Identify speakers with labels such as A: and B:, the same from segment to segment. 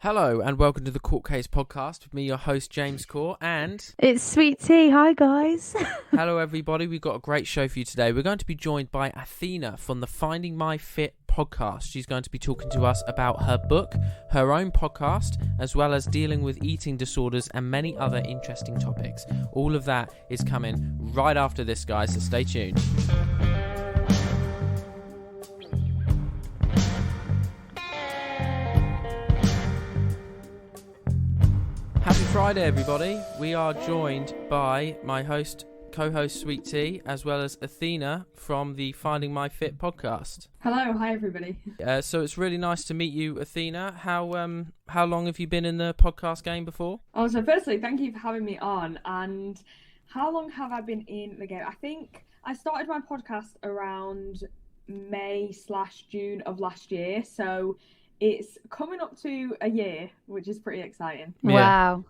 A: Hello and welcome to the Court Case podcast with me, your host James Court, and
B: It's Sweet Tea. Hi guys.
A: hello everybody. We've got a great show for you today. We're going to be joined by Athina from the Finding My Fit podcast. She's going to be talking to us about her book, her own podcast, as well as dealing with eating disorders and many other interesting topics. All of that is coming right after this, guys, so stay tuned. Happy Friday, everybody. We are joined by my co-host Sweet Tea, as well as Athina from the Finding My Fit podcast.
C: Hello, hi everybody.
A: So it's really nice to meet you, Athina. How long have you been in the podcast game before?
C: Oh, so firstly, thank you for having me on. And how long have I been in the game? I think I started my podcast around May/June of last year. So it's coming up to a year, which is pretty exciting.
A: Yeah.
B: Wow.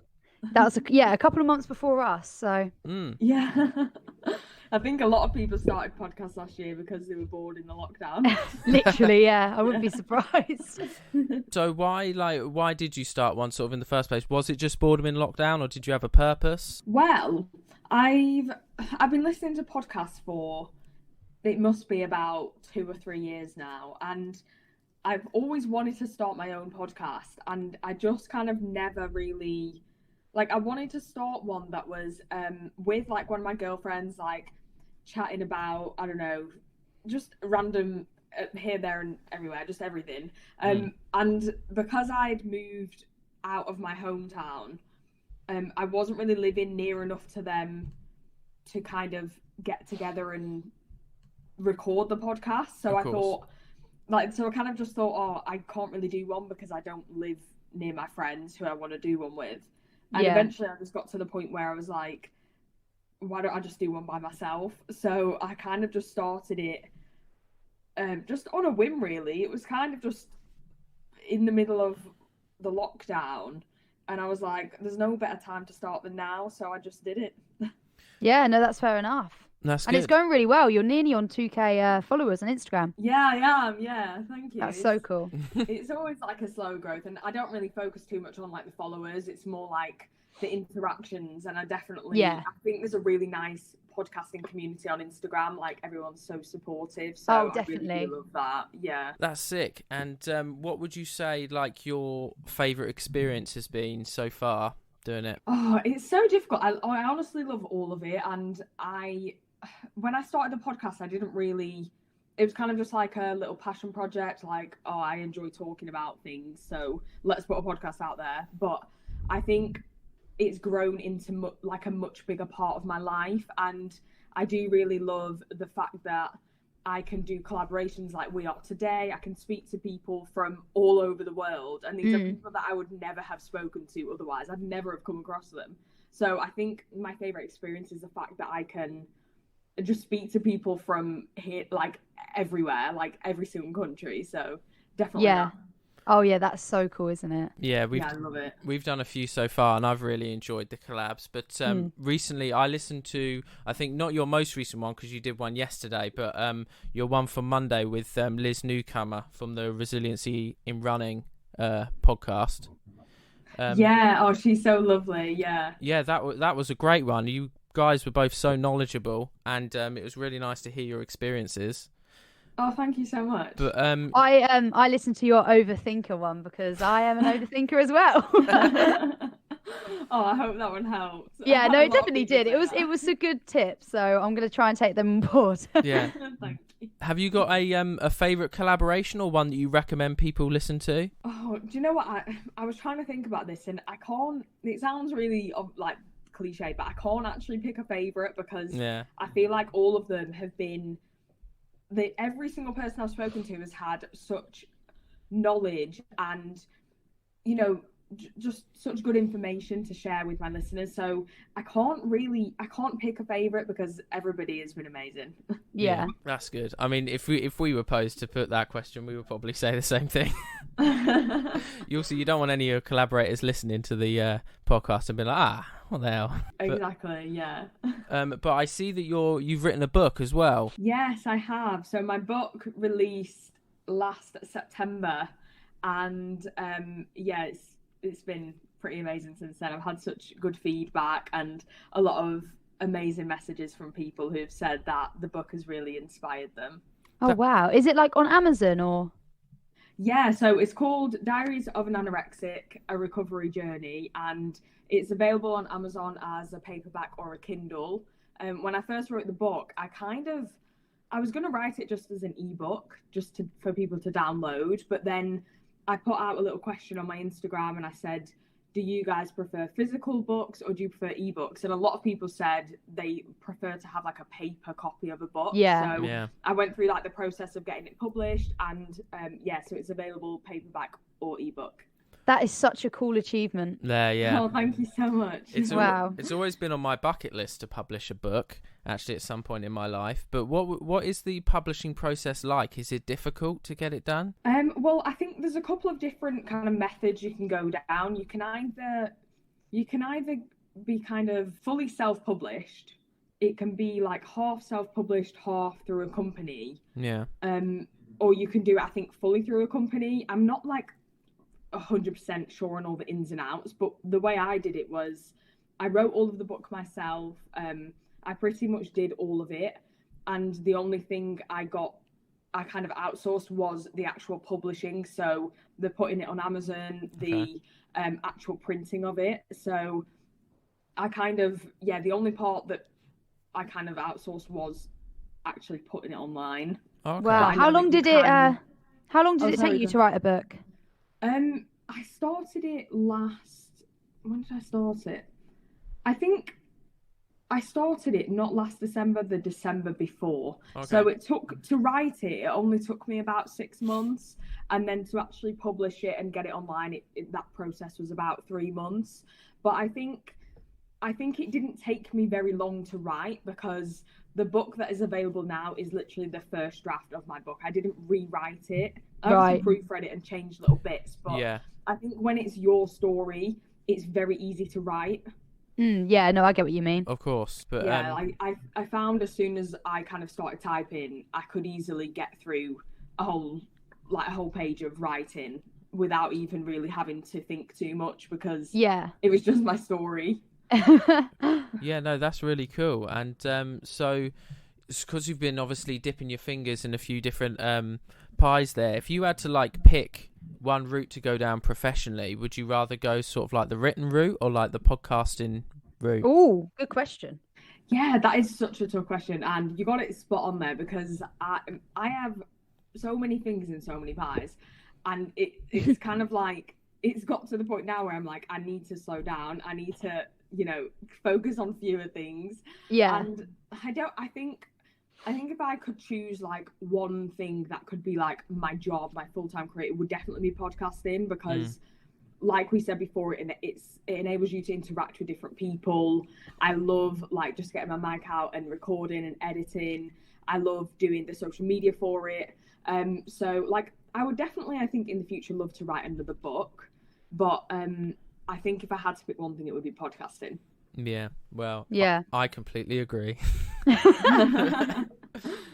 B: That was a couple of months before us, so
C: Yeah. I think a lot of people started podcasts last year because they were bored in the lockdown.
B: literally, yeah, I wouldn't be surprised.
A: So why did you start one sort of in the first place? Was it just boredom in lockdown, or did you have a purpose?
C: Well, I've been listening to podcasts for, it must be about 2 or 3 years now, and I've always wanted to start my own podcast, and I just kind of never really, I wanted to start one that was with like one of my girlfriends, like chatting about, I don't know, just random here, there and everywhere, just everything. And because I'd moved out of my hometown, I wasn't really living near enough to them to kind of get together and record the podcast. So I thought, so I kind of just thought, oh, I can't really do one because I don't live near my friends who I want to do one with. And eventually I just got to the point where I was like, why don't I just do one by myself? So I kind of just started it just on a whim, really. It was kind of just in the middle of the lockdown. And I was like, there's no better time to start than now. So I just did it.
B: Yeah, no, that's fair enough.
A: That's
B: and
A: good.
B: It's going really well. You're nearly on 2k followers on Instagram.
C: Yeah, I am. Yeah, thank you.
B: That's so cool.
C: It's always like a slow growth, and I don't really focus too much on like the followers. It's more like the interactions, and I think there's a really nice podcasting community on Instagram. Like everyone's so supportive. So
B: definitely.
C: I really love that. Yeah.
A: That's sick. And what would you say like your favourite experience has been so far doing it?
C: Oh, it's so difficult. I honestly love all of it, and when I started the podcast, I didn't really, it was kind of just like a little passion project, like, oh, I enjoy talking about things, so let's put a podcast out there. But I think it's grown into like a much bigger part of my life, and I do really love the fact that I can do collaborations like we are today. I can speak to people from all over the world, and these are people that I would never have spoken to otherwise. I'd never have come across them. So I think my favorite experience is the fact that I can just speak to people from here, like everywhere, like every single country. So definitely that.
B: Oh yeah, that's so cool, isn't it?
A: Yeah,
C: I love it.
A: We've done a few so far, and I've really enjoyed the collabs. But recently, I listened to, I think not your most recent one because you did one yesterday, but your one from Monday with Liz Newcomer from the Resiliency in Running podcast.
C: She's so lovely. Yeah,
A: that was a great one. You guys were both so knowledgeable, and it was really nice to hear your experiences.
C: Oh, thank you so much.
A: But
B: I listened to your overthinker one because I am an overthinker as well.
C: Oh, I hope that one helps.
B: Yeah, no, it definitely did. It was a good tip, so I'm going to try and take them on board.
A: Yeah.
C: Thank you.
A: Have you got a favourite collaboration or one that you recommend people listen to?
C: Oh, do you know what? I was trying to think about this, and I can't. It sounds really like cliche, but I can't actually pick a favourite because I feel like all of them have been. Every single person I've spoken to has had such knowledge and, just such good information to share with my listeners. So I can't pick a favorite because everybody has been amazing.
B: Yeah,
A: that's good. I mean, if we were posed to put that question, we would probably say the same thing. You don't want any of your collaborators listening to the podcast and be like, what the hell?
C: Exactly, yeah.
A: But I see that you've written a book as well.
C: Yes, I have. So my book released last September, and it's been pretty amazing since then. I've had such good feedback and a lot of amazing messages from people who've said that the book has really inspired them.
B: Oh, wow. Is it like on Amazon or?
C: Yeah, so it's called Diaries of an Anorexic, A Recovery Journey, and it's available on Amazon as a paperback or a Kindle. When I first wrote the book, I was going to write it just as an ebook, for people to download, but then I put out a little question on my Instagram and I said, do you guys prefer physical books or do you prefer ebooks? And a lot of people said they prefer to have like a paper copy of a book.
B: Yeah.
C: So I went through like the process of getting it published, and so it's available paperback or ebook.
B: That is such a cool achievement.
A: Yeah.
C: Oh, thank you so much.
B: Wow.
A: It's always been on my bucket list to publish a book, actually, at some point in my life. But what is the publishing process like? Is it difficult to get it done?
C: Well, I think there's a couple of different kind of methods you can go down. You can either be kind of fully self-published. It can be like half self-published, half through a company.
A: Yeah.
C: Or you can do it, I think, fully through a company. I'm not like 100% sure on all the ins and outs, but the way I did it was I wrote all of the book myself. I pretty much did all of it, and the only thing I kind of outsourced was the actual publishing, so the putting it on Amazon, the actual printing of it. So I kind of the only part that I kind of outsourced was actually putting it online.
A: Okay.
B: Wow. How long did it take you to write a book?
C: I started it when did I start it? I think I started it not last December, the December before. Okay. So it only took me about 6 months, and then to actually publish it and get it online, that process was about 3 months. But I think it didn't take me very long to write, because the book that is available now is literally the first draft of my book. I didn't rewrite it. I obviously proofread it and changed little bits, but I think when it's your story, it's very easy to write.
B: Yeah, no, I get what you mean.
A: Of course, but
C: I found as soon as I kind of started typing, I could easily get through a whole page of writing without even really having to think too much, because it was just my story.
A: Yeah, no, that's really cool. And so because you've been obviously dipping your fingers in a few different pies there, if you had to like pick one route to go down professionally, would you rather go sort of like the written route or like the podcasting route?
B: Oh, good question.
C: Yeah, that is such a tough question, and you got it spot on there, because I have so many fingers in so many pies, and it's kind of like it's got to the point now where I'm like, I need to slow down. I need to, focus on fewer things.
B: Yeah.
C: And I think if I could choose like one thing that could be like my job, my full-time career, it would definitely be podcasting, because like we said before, it enables you to interact with different people. I love like just getting my mic out and recording and editing. I love doing the social media for it. So like I would definitely, I think in the future, love to write another book, but I think if I had to pick one thing, it would be podcasting.
A: Yeah, well,
B: yeah,
A: I completely agree.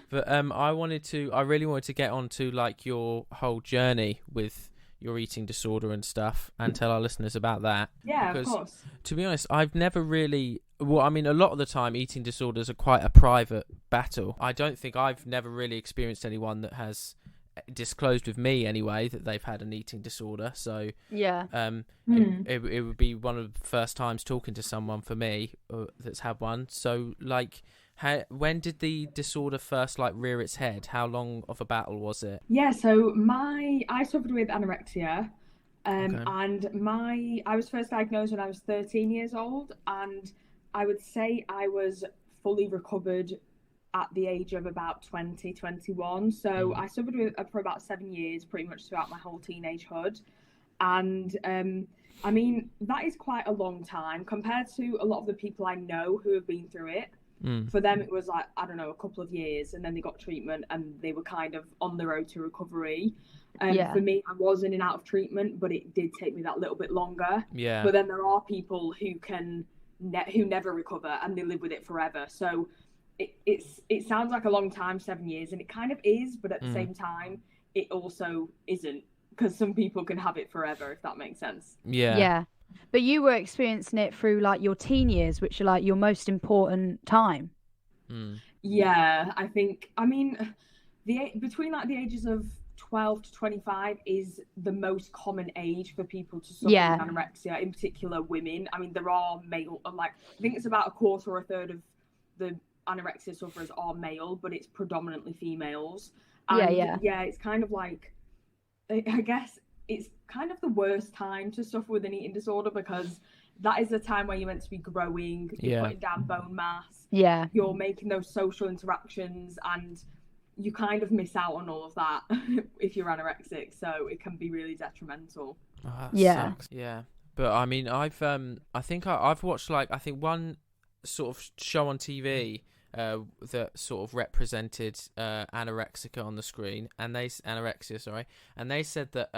A: But I really wanted to get onto like your whole journey with your eating disorder and stuff, and tell our listeners about that.
C: Yeah,
A: because,
C: of course.
A: To be honest, I've never really. Well, I mean, a lot of the time, eating disorders are quite a private battle. I don't think I've never really experienced anyone that has disclosed with me anyway that they've had an eating disorder. So
B: yeah,
A: it would be one of the first times talking to someone for me that's had one. So like, when did the disorder first like rear its head? How long of a battle was it?
C: Yeah, so I suffered with anorexia, and I was first diagnosed when I was 13 years old, and I would say I was fully recovered at the age of about 21. So I suffered with for about 7 years, pretty much throughout my whole teenagehood. And I mean, that is quite a long time compared to a lot of the people I know who have been through it. For them, it was like, I don't know, a couple of years, and then they got treatment and they were kind of on the road to recovery. For me, I was in and out of treatment, but it did take me that little bit longer.
A: Yeah.
C: But then there are people who who never recover and they live with it forever. So it sounds like a long time, 7 years, and it kind of is, but at the same time, it also isn't, because some people can have it forever, if that makes sense.
A: Yeah.
B: Yeah. But you were experiencing it through like your teen years, which are like your most important time.
A: Mm.
C: Yeah, I mean, between like the ages of 12 to 25 is the most common age for people to suffer
B: Yeah.
C: with anorexia, in particular women. I mean, there are male, like, I think it's about a quarter or a third of the anorexia sufferers are male, but it's predominantly females. And
B: Yeah.
C: it's kind of like, I guess it's kind of the worst time to suffer with an eating disorder, because that is the time where you're meant to be growing, you're putting down bone mass,
B: Yeah.
C: you're making those social interactions, and you kind of miss out on all of that if you're anorexic, so it can be really detrimental.
A: Oh, that
B: Yeah.
A: sucks. Yeah. But I mean, I think I've watched like I think one sort of show on TV that sort of represented anorexia on the screen, and anorexia, sorry, and they said that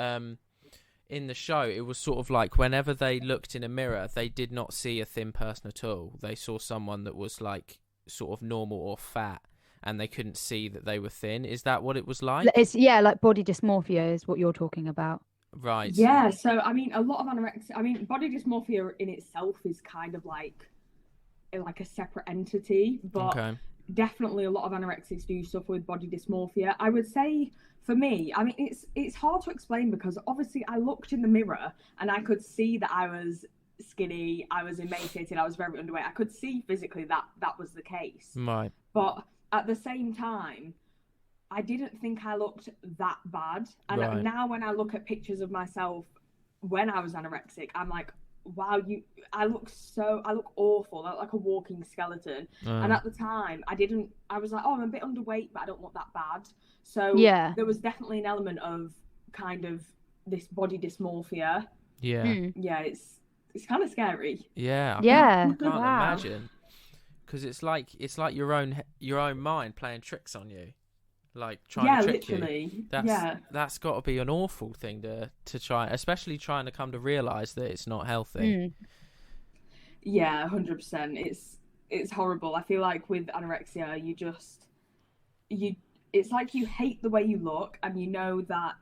A: in the show it was sort of like whenever they looked in a mirror, they did not see a thin person at all. They saw someone that was like sort of normal or fat, and they couldn't see that they were thin. Is that what it was like?
B: It's like body dysmorphia is what you're talking about.
A: Right.
C: Yeah, so I mean, a lot of anorexia, I mean, body dysmorphia in itself is kind of like a separate entity, but definitely a lot of anorexics do suffer with body dysmorphia. I would say for me, I mean, it's hard to explain, because obviously I looked in the mirror and I could see that I was skinny, I was emaciated, I was very underweight. I could see physically that was the case.
A: Right.
C: But at the same time, I didn't think I looked that bad. And now when I look at pictures of myself when I was anorexic, I'm like, wow, I look awful. I look like a walking skeleton. And at the time, I was like, oh, I'm a bit underweight, but I don't look that bad. So there was definitely an element of kind of this body dysmorphia.
A: Yeah.
C: Yeah, it's kind of scary.
A: Yeah.
B: Yeah.
A: I can't imagine, because it's like your own mind playing tricks on you, like trying to trick
C: literally.
A: you. That's got to be an awful thing to try, especially trying to come to realize that it's not healthy.
C: Yeah, 100%. It's horrible. I feel like with anorexia, it's like you hate the way you look, and you know that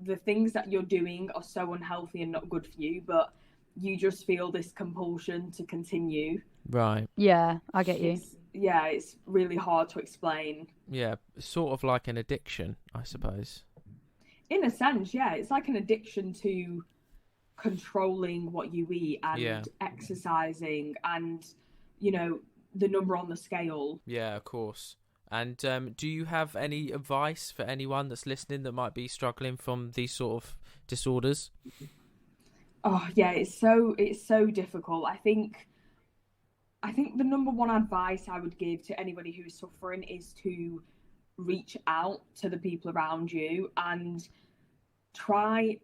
C: the things that you're doing are so unhealthy and not good for you, but you just feel this compulsion to continue.
A: Right.
B: Yeah, I get you.
C: It's really hard to explain.
A: Yeah, sort of like an addiction, I suppose.
C: In a sense, yeah, it's like an addiction to controlling what you eat and exercising and, the number on the scale.
A: Yeah, of course. And do you have any advice for anyone that's listening that might be struggling from these sort of disorders?
C: Oh yeah, it's so difficult. I think the number one advice I would give to anybody who's suffering is to reach out to the people around you and try,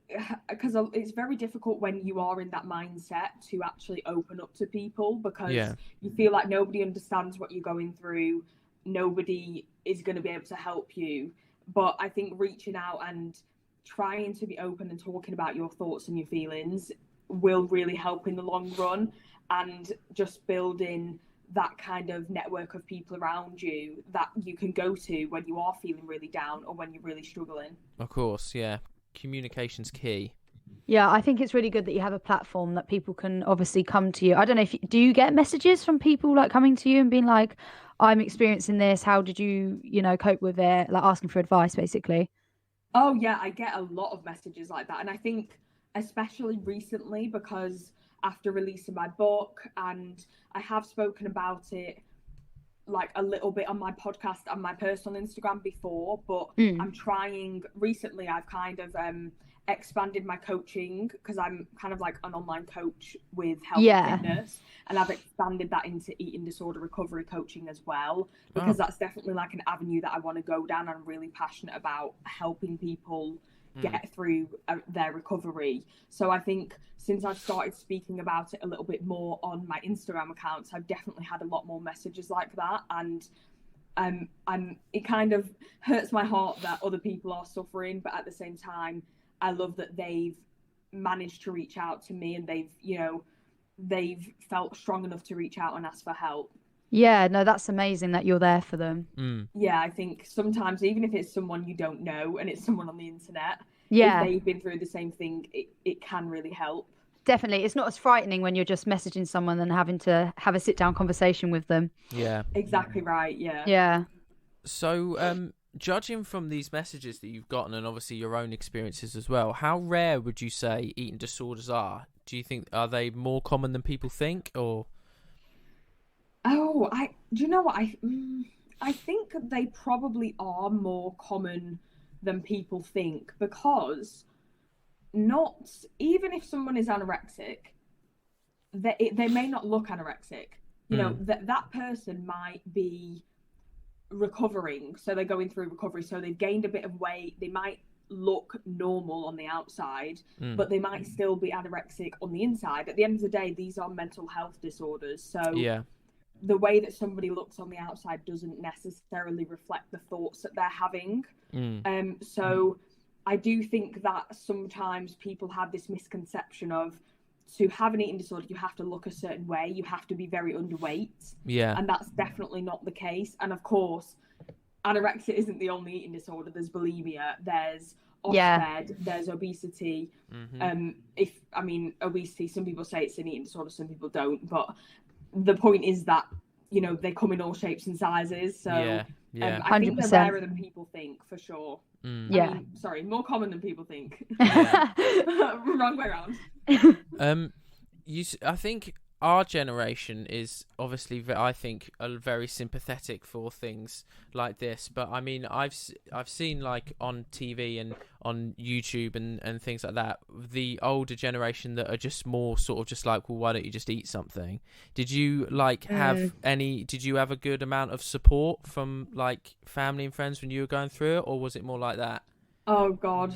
C: because it's very difficult when you are in that mindset to actually open up to people, because you feel like nobody understands what you're going through. Nobody is going to be able to help you. But I think reaching out and trying to be open and talking about your thoughts and your feelings will really help in the long run, and just building that kind of network of people around you that you can go to when you are feeling really down or when you're really struggling.
A: Of course, yeah. Communication's key.
B: Yeah, I think it's really good that you have a platform that people can obviously come to you. I don't know do you get messages from people like coming to you and being like, I'm experiencing this, how did you, cope with it? Like asking for advice, basically.
C: Oh yeah, I get a lot of messages like that. And I think especially recently, because after releasing my book, and I have spoken about it like a little bit on my podcast and my personal Instagram before, but I'm trying recently, I've kind of expanded my coaching, because I'm kind of like an online coach with health and fitness, and I've expanded that into eating disorder recovery coaching as well, because that's definitely like an avenue that I want to go down. I'm really passionate about helping people get through their recovery. So I think since I've started speaking about it a little bit more on my Instagram accounts, I've definitely had a lot more messages like that, and it kind of hurts my heart that other people are suffering, but at the same time I love that they've managed to reach out to me, and they've felt strong enough to reach out and ask for help.
B: Yeah, no, that's amazing that you're there for them.
C: Yeah, I think sometimes even if it's someone you don't know and it's someone on the internet,
B: Yeah.
C: if they've been through the same thing, it can really help.
B: Definitely. It's not as frightening when you're just messaging someone and having to have a sit down conversation with them.
A: Yeah.
C: Exactly right. Yeah.
B: Yeah.
A: So, judging from these messages that you've gotten and obviously your own experiences as well, how rare would you say eating disorders are? Do you think, are they more common than people think, or?
C: Oh, do you know what I think they probably are more common than people think, because not even if someone is anorexic, they may not look anorexic. You know, that person might be recovering, so they're going through recovery, so they've gained a bit of weight, they might look normal on the outside, but they might still be anorexic on the inside. At the end of the day, these are mental health disorders, so
A: Yeah.
C: the way that somebody looks on the outside doesn't necessarily reflect the thoughts that they're having. So I do think that sometimes people have this misconception of, to have an eating disorder, you have to look a certain way, you have to be very underweight.
A: Yeah.
C: And that's definitely not the case. And of course, anorexia isn't the only eating disorder. There's bulimia, there's OSFED, there's obesity. Obesity, some people say it's an eating disorder, some people don't. But the point is that, you know, they come in all shapes and sizes. So I think they're
B: 100%.
C: rarer than people think, for sure.
B: Yeah.
C: I mean, sorry, more common than people think.
A: Yeah.
C: Wrong way around.
A: I think our generation is obviously, I think, very sympathetic for things like this. But I mean, I've seen, like, on TV and on YouTube and things like that, the older generation that are just more sort of just like, well, why don't you just eat something? Did you did you have a good amount of support from, like, family and friends when you were going through it, or was it more like that?
C: Oh God,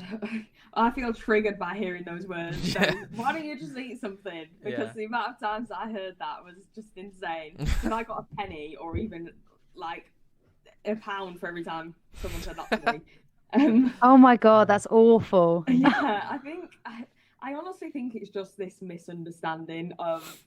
C: I feel triggered by hearing those words. So, why don't you just eat something? Because the amount of times I heard that was just insane. If I got a penny or even like £1 for every time someone said that to me.
B: Oh my God, that's awful.
C: Yeah, I honestly think it's just this misunderstanding of,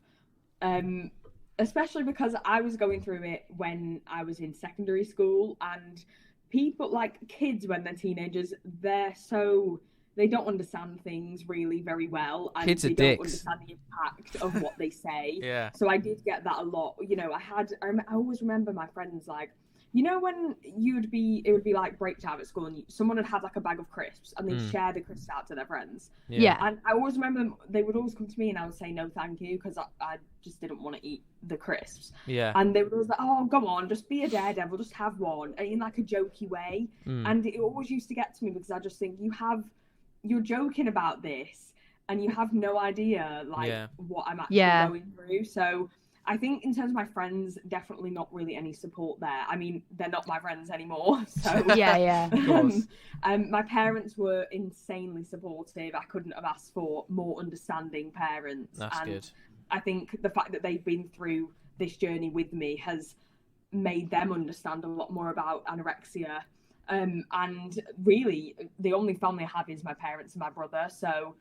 C: especially because I was going through it when I was in secondary school, and people, like kids when they're teenagers, they don't understand things really very well, and
A: kids are
C: they
A: dicks.
C: don't understand the impact of what they say.
A: Yeah.
C: So I did get that a lot. You know, I always remember my friends, like, you know, when it would be like break time at school and someone would have like a bag of crisps and they'd share the crisps out to their friends.
B: Yeah.
C: And I always remember them, they would always come to me and I would say no thank you, because I just didn't want to eat the crisps.
A: Yeah.
C: And they would always like, oh, go on, just be a daredevil, just have one, in like a jokey way. And it always used to get to me, because I just think you're joking about this and you have no idea what I'm actually going through. So I think in terms of my friends, definitely not really any support there. I mean, they're not my friends anymore. So
B: yeah.
A: Of course.
C: My parents were insanely supportive. I couldn't have asked for more understanding parents.
A: That's good.
C: I think the fact that they've been through this journey with me has made them understand a lot more about anorexia. And really, the only family I have is my parents and my brother. So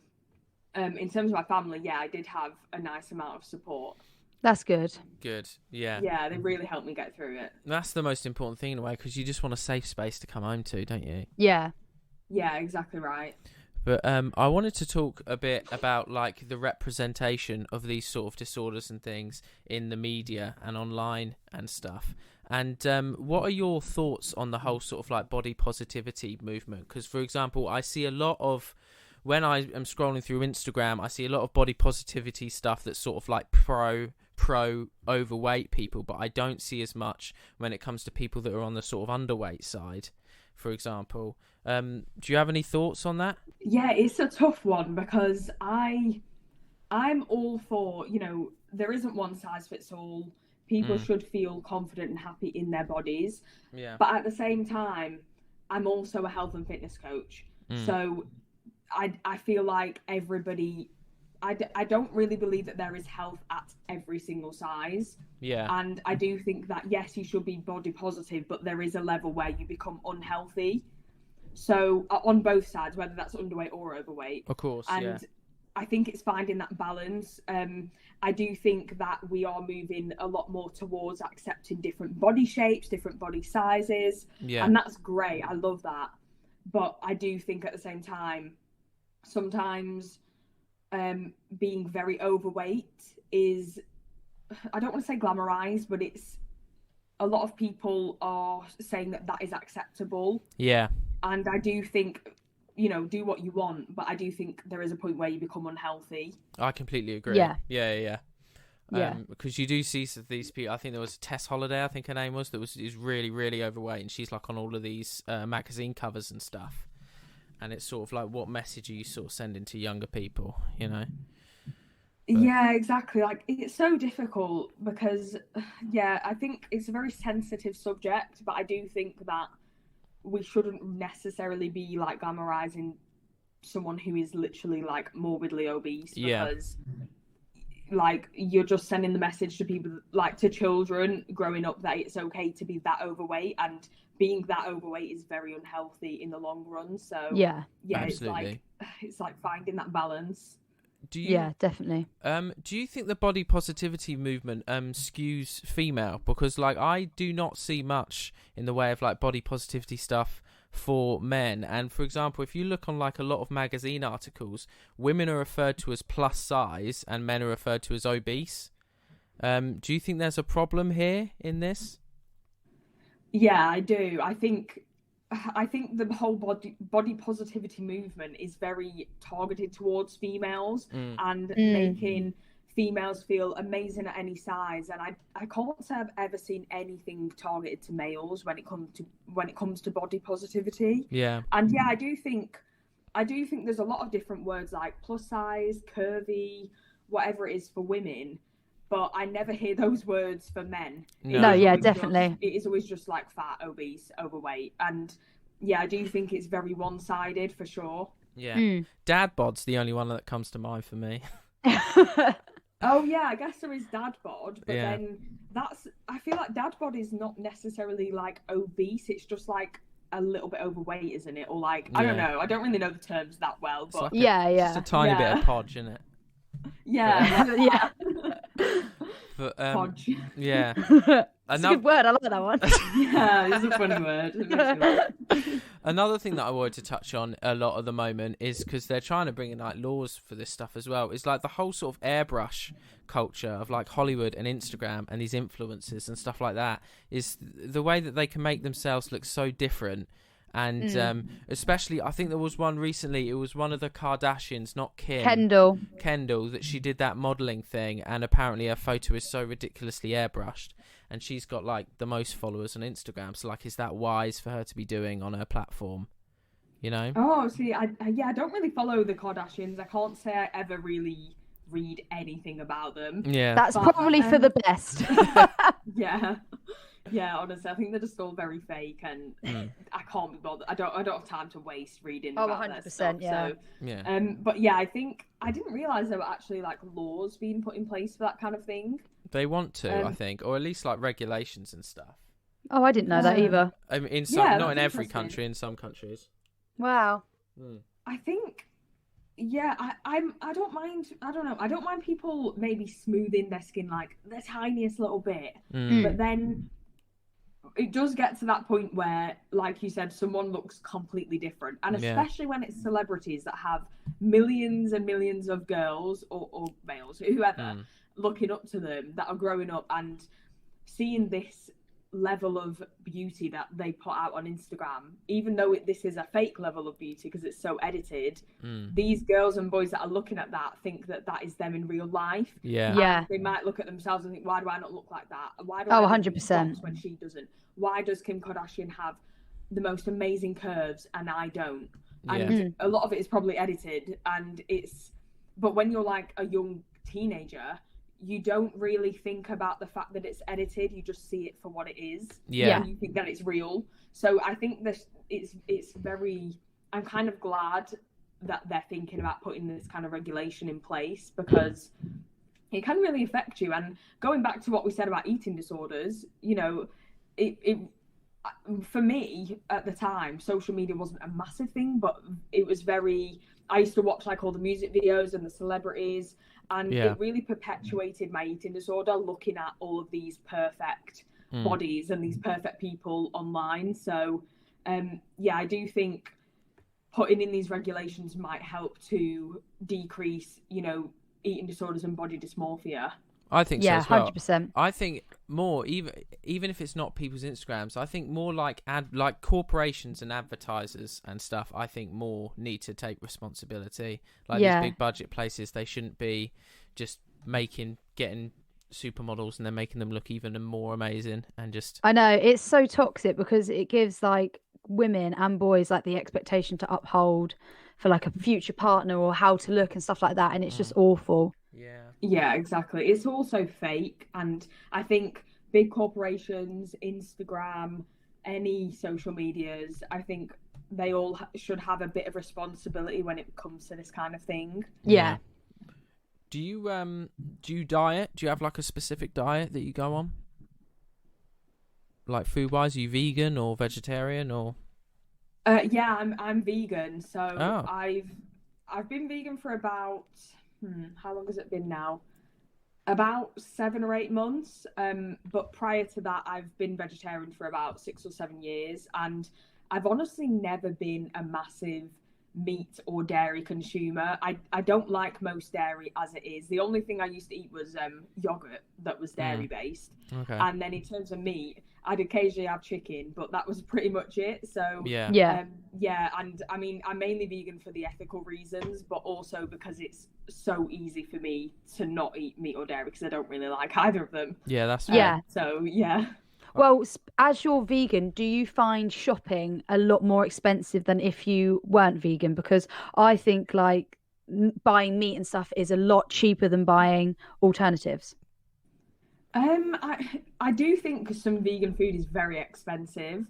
C: in terms of my family, yeah, I did have a nice amount of support.
B: That's good.
A: Good. Yeah.
C: Yeah, they really helped me get through it.
A: That's the most important thing in a way, because you just want a safe space to come home to, don't you?
B: Yeah.
C: Yeah, exactly right.
A: But I wanted to talk a bit about, like, the representation of these sort of disorders and things in the media and online and stuff. And what are your thoughts on the whole sort of like body positivity movement? Because, for example, I see a lot of, when I am scrolling through Instagram, I see a lot of body positivity stuff that's sort of like pro overweight people, but I don't see as much when it comes to people that are on the sort of underweight side, for example. Do you have any thoughts on that?
C: Yeah, it's a tough one, because I'm all for, you know, there isn't one size fits all. People should feel confident and happy in their bodies.
A: Yeah.
C: But at the same time, I'm also a health and fitness coach. So I feel like everybody, I don't really believe that there is health at every single size.
A: Yeah.
C: And I do think that, yes, you should be body positive, but there is a level where you become unhealthy. So on both sides, whether that's underweight or overweight.
A: Of course,
C: and I think it's finding that balance. I do think that we are moving a lot more towards accepting different body shapes, different body sizes.
A: Yeah.
C: And that's great. I love that. But I do think at the same time, sometimes being very overweight is, I don't want to say glamorized, but it's, a lot of people are saying that that is acceptable.
A: Yeah.
C: And I do think, you know, do what you want, but I do think there is a point where you become unhealthy.
A: I completely agree.
B: Yeah.
A: Yeah.
B: Yeah.
A: Because you do see these people. I think there was Tess Holiday, I think her name was, is really, really overweight, and she's like on all of these magazine covers and stuff. And it's sort of like, what message are you sort of sending to younger people, you know? But...
C: Yeah, exactly. Like, it's so difficult because, yeah, I think it's a very sensitive subject, but I do think that we shouldn't necessarily be like glamorizing someone who is literally like morbidly obese, because like you're just sending the message to people, like to children growing up, that it's okay to be that overweight, and being that overweight is very unhealthy in the long run. So yeah,
A: absolutely.
C: It's like finding that balance.
B: Yeah, definitely.
A: Do you think the body positivity movement skews female? Because like I do not see much in the way of like body positivity stuff for men. And for example, if you look on like a lot of magazine articles, women are referred to as plus size and men are referred to as obese. Do you think there's a problem here in this?
C: Yeah, I do. I think the whole body positivity movement is very targeted towards females and making females feel amazing at any size. And I can't say I've ever seen anything targeted to males when it comes to body positivity.
A: Yeah.
C: And yeah, I do think there's a lot of different words like plus size, curvy, whatever it is for women. But I never hear those words for men.
B: No, yeah, definitely.
C: It is always just like fat, obese, overweight. And yeah, I do think it's very one-sided for sure.
A: Yeah. Dad bod's the only one that comes to mind for me.
C: Oh yeah, I guess there is dad bod, but then I feel like dad bod is not necessarily like obese, it's just like a little bit overweight, isn't it? Or like, I don't know, I don't really know the terms that well, but
A: like just a tiny bit of podge, isn't it?
C: Yeah.
A: But,
C: podge.
A: Yeah.
B: It's a good word, I like that one.
C: Yeah, it's a funny word.
A: Another thing that I wanted to touch on a lot at the moment is because they're trying to bring in like laws for this stuff as well. It's like the whole sort of airbrush culture of like Hollywood and Instagram and these influencers and stuff like that is the way that they can make themselves look so different. And especially, I think there was one recently, it was one of the Kardashians, not Kim. Kendall, that she did that modelling thing, and apparently her photo is so ridiculously airbrushed, and she's got like the most followers on Instagram, so like, is that wise for her to be doing on her platform, you know?
C: Oh, see, I don't really follow the Kardashians. I can't say I ever really read anything about them.
A: Yeah.
B: That's probably for the best.
C: Yeah, honestly, I think they're just all very fake, and I can't be bothered. I don't have time to waste reading about 100%, their stuff.
B: Yeah.
C: So,
A: yeah.
C: But yeah, I think I didn't realize there were actually like laws being put in place for that kind of thing.
A: They want to, I think, or at least like regulations and stuff.
B: Oh, I didn't know that either.
A: I mean, in some, not in every country, in some countries.
B: Wow.
C: I think. Yeah, I don't mind. I don't know. I don't mind people maybe smoothing their skin like the tiniest little bit, but then it does get to that point where, like you said, someone looks completely different, and especially when it's celebrities that have millions and millions of girls or males, whoever, looking up to them, that are growing up and seeing this level of beauty that they put out on Instagram, even though this is a fake level of beauty because it's so edited. These girls and boys that are looking at that think that is them in real life.
B: Yeah.
C: They might look at themselves and think, why do I not look like that? Why do
B: 100%
C: when she doesn't? Why does Kim Kardashian have the most amazing curves and I don't? And a lot of it is probably edited, and but when you're like a young teenager, you don't really think about the fact that it's edited. You just see it for what it is.
A: Yeah.
C: And you think that it's real. So I think it's very, I'm kind of glad that they're thinking about putting this kind of regulation in place, because it can really affect you. And going back to what we said about eating disorders, you know, it for me at the time, social media wasn't a massive thing, but it was I used to watch like all the music videos and the celebrities, and it really perpetuated my eating disorder, looking at all of these perfect bodies and these perfect people online. So I do think putting in these regulations might help to decrease, eating disorders and body dysmorphia.
A: I think so as well.
B: 100%.
A: I think more, even if it's not people's Instagrams, I think more like corporations and advertisers and stuff. I think more need to take responsibility. Like these big budget places, they shouldn't be just getting supermodels and then making them look even more amazing and just.
B: I know, it's so toxic because it gives like women and boys like the expectation to uphold for like a future partner or how to look and stuff like that, and it's just awful.
C: Yeah, exactly. It's also fake, and I think big corporations, Instagram, any social medias, I think they all should have a bit of responsibility when it comes to this kind of thing.
B: Yeah.
A: Do you diet? Do you have like a specific diet that you go on? Like food wise, are you vegan or vegetarian or?
C: Yeah, I'm vegan. So
A: Oh.
C: I've been vegan for about how long has it been now? About 7 or 8 months. But prior to that, I've been vegetarian for about 6 or 7 years, and I've honestly never been a massive meat or dairy consumer. I don't like most dairy as it is. The only thing I used to eat was yogurt that was dairy based.
A: Okay.
C: And then in terms of meat, I'd occasionally have chicken, but that was pretty much it. So
B: Yeah.
C: And I mean, I'm mainly vegan for the ethical reasons, but also because it's so easy for me to not eat meat or dairy because I don't really like either of them.
A: Yeah, that's
B: fair. Yeah.
C: So yeah.
B: Well, as you're vegan, do you find shopping a lot more expensive than if you weren't vegan? Because I think like buying meat and stuff is a lot cheaper than buying alternatives.
C: I do think some vegan food is very expensive,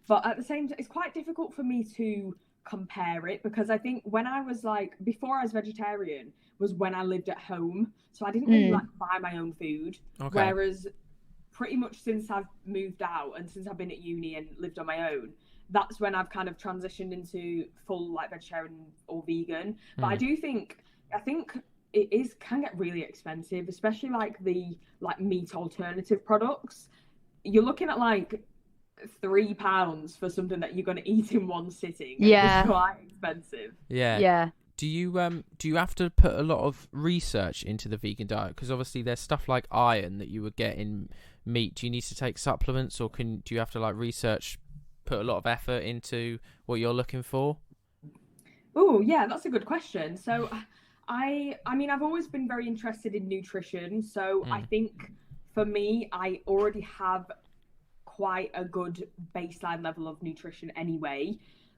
C: but at the same time, it's quite difficult for me to compare it because I think when I was before I was vegetarian was when I lived at home, so I didn't really buy my own food.
A: Okay.
C: Whereas pretty much since I've moved out and since I've been at uni and lived on my own, that's when I've kind of transitioned into full vegetarian or vegan. But I think it can get really expensive, especially the meat alternative products. You're looking at £3 for something that you're going to eat in one sitting.
B: Yeah,
C: it's quite expensive.
B: Yeah.
A: Do you have to put a lot of research into the vegan diet? Because obviously there's stuff like iron that you would get in meat. Do you need to take supplements, or do you have to research, put a lot of effort into what you're looking for?
C: Oh yeah, that's a good question. So I mean, I've always been very interested in nutrition. So I think for me, I already have quite a good baseline level of nutrition anyway.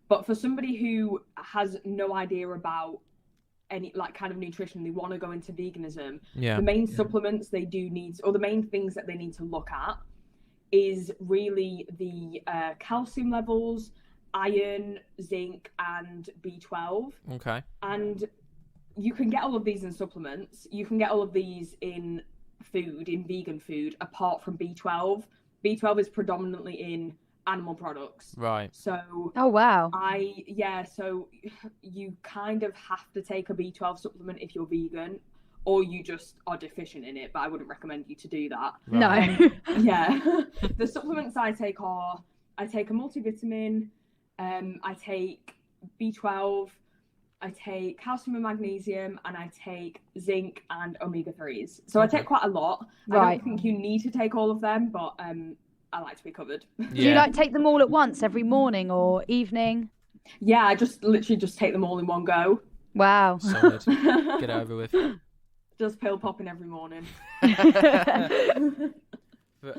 C: But for somebody who has no idea about any kind of nutrition, they want to go into veganism, the main supplements they do need, or the main things that they need to look at is really the calcium levels, iron, zinc, and B12.
A: Okay.
C: And you can get all of these in supplements. You can get all of these in food, in vegan food, apart from B12. B12 is predominantly in animal products.
A: Right.
C: So
B: oh wow.
C: So you kind of have to take a B12 supplement if you're vegan, or you just are deficient in it, but I wouldn't recommend you to do that.
A: Right.
B: No.
C: Yeah. The supplements I take are, I take a multivitamin, I take B12, I take calcium and magnesium, and I take zinc and omega-3s. So I take quite a lot.
B: Right.
C: I don't think you need to take all of them, but I like to be covered.
A: Yeah.
B: Do you take them all at once every morning or evening?
C: Yeah, I literally just take them all in one go.
B: Wow.
A: Solid. Get it over with.
C: Just pill popping every morning.
A: But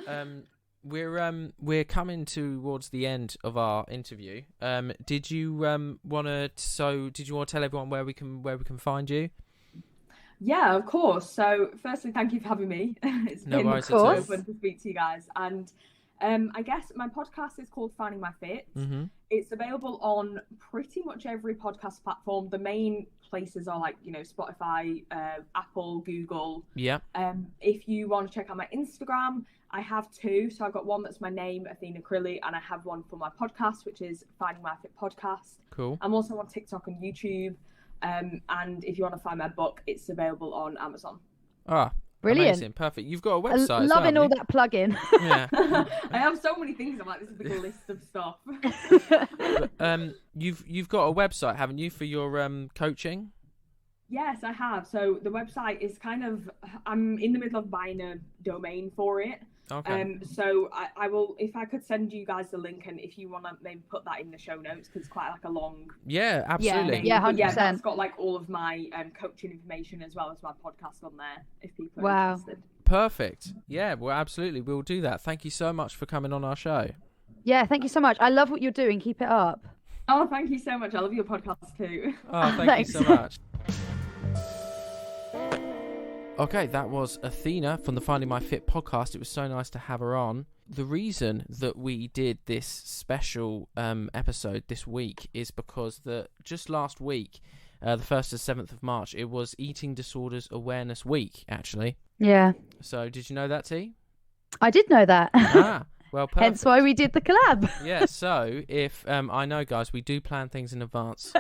A: we're coming towards the end of our interview. Did you want to tell everyone where we can find you?
C: Yeah, of course. So firstly, thank you for having me. It's been so fun to speak to you guys. And I guess my podcast is called Finding My Fit.
A: Mm-hmm.
C: It's available on pretty much every podcast platform. The main places are Spotify, Apple, Google.
A: Yeah.
C: If you want to check out my Instagram, I have two. So I've got one that's my name, Athina Crilly, and I have one for my podcast, which is Finding My Fit Podcast.
A: Cool.
C: I'm also on TikTok and YouTube. And if you want to find my book, it's available on Amazon.
B: Brilliant.
A: Amazing, perfect. You've got a website as
B: Loving
A: well,
B: all that plug-in.
A: Yeah.
C: I have so many things. I'm like, this is a big list of stuff.
A: But, you've got a website, haven't you, for your coaching?
C: Yes, I have. So the website is I'm in the middle of buying a domain for it.
A: Okay.
C: So I will, if I could send you guys the link, and if you want to maybe put that in the show notes, because it's quite like a long.
A: Yeah, absolutely.
B: Yeah, 100%.
C: Yeah, that's got like all of my coaching information as well as my podcast on there, if people are interested.
A: Perfect. Yeah, well, absolutely. We'll do that. Thank you so much for coming on our show.
B: Yeah, thank you so much. I love what you're doing. Keep it up.
C: Oh, thank you so much. I love your podcast too.
A: Oh, thank you so much. Okay, that was Athena from the Finding My Fit podcast. It was so nice to have her on. The reason that we did this special episode this week is because just last week, the 1st to 7th of March, it was Eating Disorders Awareness Week, actually.
B: Yeah.
A: So, did you know that, T?
B: I did know that.
A: Well, perfect.
B: Hence why we did the collab.
A: Yeah, so if I know, guys, we do plan things in advance.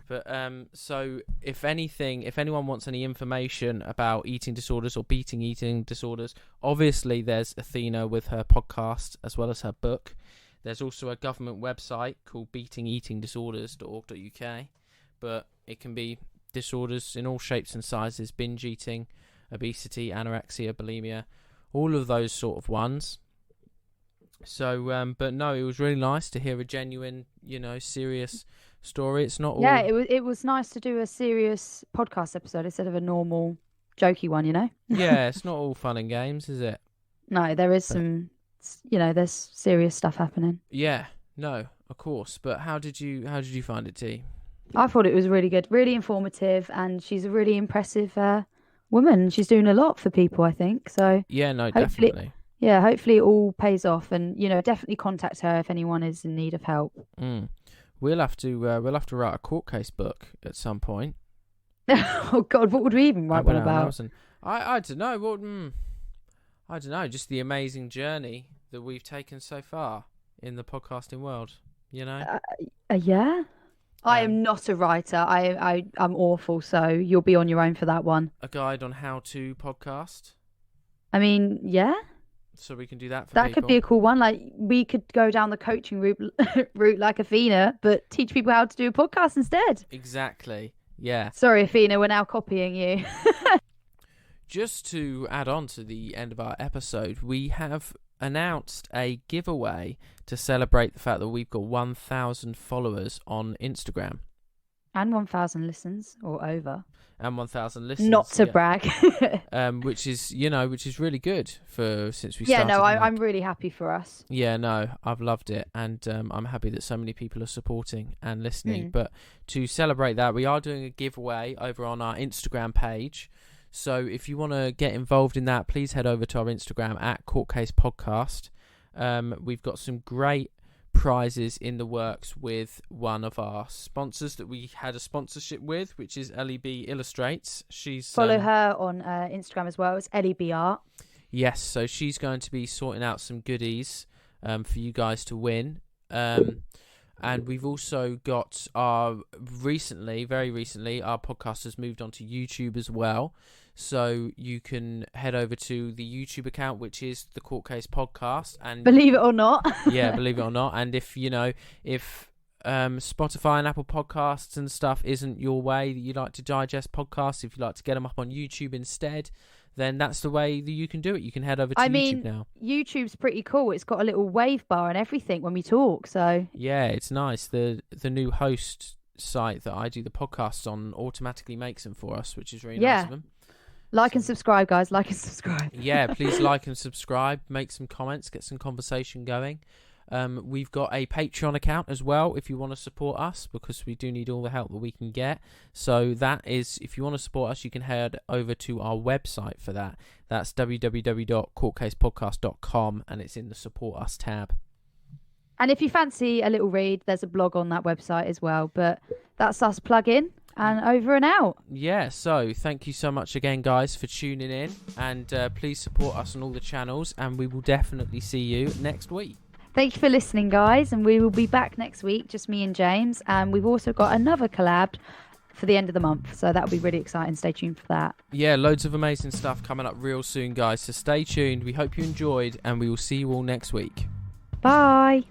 A: But so if anyone wants any information about eating disorders or beating eating disorders, obviously there's Athena with her podcast as well as her book. There's also a government website called beatingeatingdisorders.org.uk, but it can be disorders in all shapes and sizes: binge eating, obesity, anorexia, bulimia, all of those sort of ones. So, but no, it was really nice to hear a genuine, serious story. It's not all...
B: Yeah, it was nice to do a serious podcast episode instead of a normal jokey one,
A: Yeah, it's not all fun and games, is it?
B: No, there is some, there's serious stuff happening.
A: Yeah, no, of course. But how did you find it, T?
B: I thought it was really good, really informative, and she's a really impressive woman. She's doing a lot for people, I think. So
A: yeah, no, definitely.
B: Yeah, hopefully it all pays off, and definitely contact her if anyone is in need of help.
A: We'll have to write a court case book at some point.
B: Oh God, what would we even write one about?
A: I don't know. What? I don't know. Just the amazing journey that we've taken so far in the podcasting world. Yeah.
B: I am not a writer. I'm awful. So you'll be on your own for that one.
A: A guide on how to podcast.
B: I mean, yeah.
A: So we can do that for
B: that
A: people.
B: Could be a cool one. Like we could go down the coaching route like Athena, but teach people how to do a podcast instead.
A: Exactly. Yeah.
B: Sorry, Athena, we're now copying you.
A: Just to add on to the end of our episode, we have announced a giveaway to celebrate the fact that we've got 1,000 followers on Instagram.
B: And 1,000 listens or over.
A: And 1,000 listens.
B: Not to brag.
A: which is really good since we started.
B: Yeah, no, I'm really happy for us.
A: Yeah, no, I've loved it, and I'm happy that so many people are supporting and listening. But to celebrate that, we are doing a giveaway over on our Instagram page. So if you want to get involved in that, please head over to our Instagram at Court Case Podcast. We've got some great prizes in the works with one of our sponsors that we had a sponsorship with, which is LEB Illustrates. She's
B: follow her on Instagram as well. It's LEB Art. Yes,
A: so she's going to be sorting out some goodies for you guys to win. And we've also got very recently, our podcast has moved on to YouTube as well. So you can head over to the YouTube account, which is the Court Case Podcast, and
B: believe it or not.
A: Yeah, believe it or not. And if Spotify and Apple Podcasts and stuff isn't your way, that you like to digest podcasts, if you like to get them up on YouTube instead, then that's the way that you can do it. You can head over to YouTube now.
B: YouTube's pretty cool. It's got a little wave bar and everything when we talk. So
A: yeah, it's nice. The new host site that I do the podcasts on automatically makes them for us, which is really nice of them.
B: Like and subscribe, guys. Like and subscribe.
A: Yeah, please like and subscribe. Make some comments. Get some conversation going. We've got a Patreon account as well if you want to support us, because we do need all the help that we can get. So that is, if you want to support us, you can head over to our website for that. That's www.courtcasepodcast.com, and it's in the Support Us tab.
B: And if you fancy a little read, there's a blog on that website as well. But that's us plug-in and over and out.
A: Yeah, so thank you so much again, guys, for tuning in. And please support us on all the channels, and we will definitely see you next week.
B: Thank you for listening, guys, and we will be back next week, just me and James. And we've also got another collab for the end of the month. So that'll be really exciting. Stay tuned for that.
A: Yeah, loads of amazing stuff coming up real soon, guys. So stay tuned. We hope you enjoyed, and we will see you all next week.
B: Bye.